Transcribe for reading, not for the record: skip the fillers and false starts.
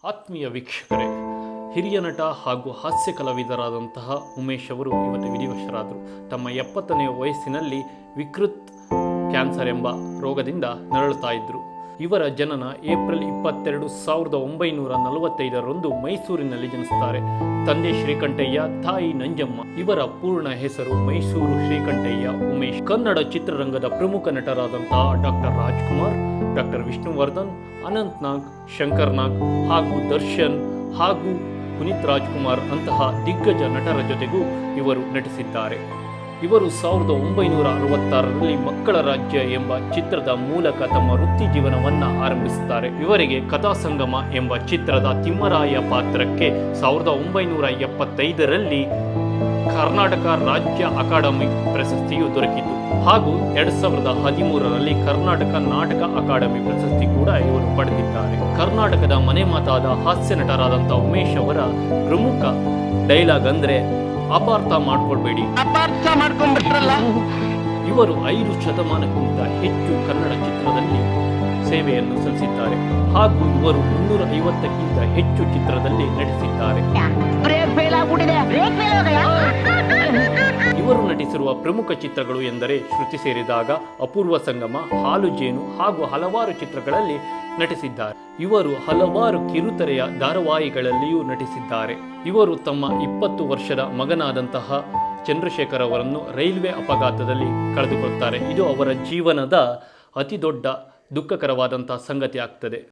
ಆತ್ಮೀಯ ವೀಕ್ಷಕರೇ, ಹಿರಿಯ ನಟ ಹಾಗೂ ಹಾಸ್ಯ ಕಲಾವಿದರಾದಂತಹ ಉಮೇಶ್ ಅವರು ಇವತ್ತು ವಿಧಿವಶರಾದರು. ತಮ್ಮ 70ನೇ ವಯಸ್ಸಿನಲ್ಲಿ ವಿಕೃತ್ ಕ್ಯಾನ್ಸರ್ ಎಂಬ ರೋಗದಿಂದ ನರಳುತ್ತಾ ಇದ್ದರು. ಇವರ ಜನನ ಏಪ್ರಿಲ್ 22, 1945ರಂದು ಮೈಸೂರಿನಲ್ಲಿ ಜನಿಸುತ್ತಾರೆ. ತಂದೆ ಶ್ರೀಕಂಠಯ್ಯ, ತಾಯಿ ನಂಜಮ್ಮ. ಇವರ ಪೂರ್ಣ ಹೆಸರು ಮೈಸೂರು ಶ್ರೀಕಂಠಯ್ಯ ಉಮೇಶ್. ಕನ್ನಡ ಚಿತ್ರರಂಗದ ಪ್ರಮುಖ ನಟರಾದಂತಹ ಡಾಕ್ಟರ್ ರಾಜ್ಕುಮಾರ್, ಡಾಕ್ಟರ್ ವಿಷ್ಣುವರ್ಧನ್, ಅನಂತ್ ನಾಗ್, ಶಂಕರ್ ನಾಗ್ ಹಾಗೂ ದರ್ಶನ್ ಹಾಗೂ ಪುನೀತ್ ರಾಜ್ಕುಮಾರ್ ಅಂತಹ ದಿಗ್ಗಜ ನಟರ ಜೊತೆಗೂ ಇವರು ನಟಿಸಿದ್ದಾರೆ. ಇವರು 1966ರಲ್ಲಿ ಮಕ್ಕಳ ರಾಜ್ಯ ಎಂಬ ಚಿತ್ರದ ಮೂಲಕ ತಮ್ಮ ವೃತ್ತಿ ಜೀವನವನ್ನು ಆರಂಭಿಸುತ್ತಾರೆ. ಇವರಿಗೆ ಕಥಾಸಂಗಮ ಎಂಬ ಚಿತ್ರದ ತಿಮ್ಮರಾಯ ಪಾತ್ರಕ್ಕೆ 1975ರಲ್ಲಿ ಕರ್ನಾಟಕ ರಾಜ್ಯ ಅಕಾಡೆಮಿ ಪ್ರಶಸ್ತಿಯು ದೊರಕಿತು ಹಾಗೂ 2013ರಲ್ಲಿ ಕರ್ನಾಟಕ ನಾಟಕ ಅಕಾಡೆಮಿ ಪ್ರಶಸ್ತಿ ಕೂಡ ಇವರು ಪಡೆದಿದ್ದಾರೆ. ಕರ್ನಾಟಕದ ಮನೆ ಮಾತಾದ ಹಾಸ್ಯ ನಟರಾದಂಥ ಉಮೇಶ್ ಅವರ ಪ್ರಮುಖ ಡೈಲಾಗ್ ಅಂದ್ರೆ ಅಪಾರ್ಥ ಮಾಡ್ಕೊಳ್ಬೇಡಿ. ಇವರು 5 ಶತಮಾನಕ್ಕಿಂತ ಹೆಚ್ಚು ಕನ್ನಡ ಚಿತ್ರದಲ್ಲಿ ಸೇವೆಯನ್ನು ಸಲ್ಲಿಸಿದ್ದಾರೆ ಹಾಗೂ ಇವರು 350ಕ್ಕಿಂತ ಹೆಚ್ಚು ಚಿತ್ರದಲ್ಲಿ ನಟಿಸಿದ್ದಾರೆ. ಇವರು ನಟಿಸಿರುವ ಪ್ರಮುಖ ಚಿತ್ರಗಳು ಎಂದರೆ ಶ್ರುತಿ ಸೇರಿದಾಗ, ಅಪೂರ್ವ ಸಂಗಮ, ಹಾಲು ಜೇನು ಹಾಗೂ ಹಲವಾರು ಚಿತ್ರಗಳಲ್ಲಿ ನಟಿಸಿದ್ದಾರೆ. ಇವರು ಹಲವಾರು ಕಿರುತೆರೆಯ ಧಾರಾವಾಹಿಗಳಲ್ಲಿಯೂ ನಟಿಸಿದ್ದಾರೆ. ಇವರು ತಮ್ಮ 20 ವರ್ಷದ ಮಗನಾದಂತಹ ಚಂದ್ರಶೇಖರ್ ಅವರನ್ನು ರೈಲ್ವೆ ಅಪಘಾತದಲ್ಲಿ ಕಳೆದುಕೊಳ್ಳುತ್ತಾರೆ. ಇದು ಅವರ ಜೀವನದ ಅತಿ ದೊಡ್ಡ ದುಃಖಕರವಾದಂತಹ ಸಂಗತಿ ಆಗ್ತದೆ.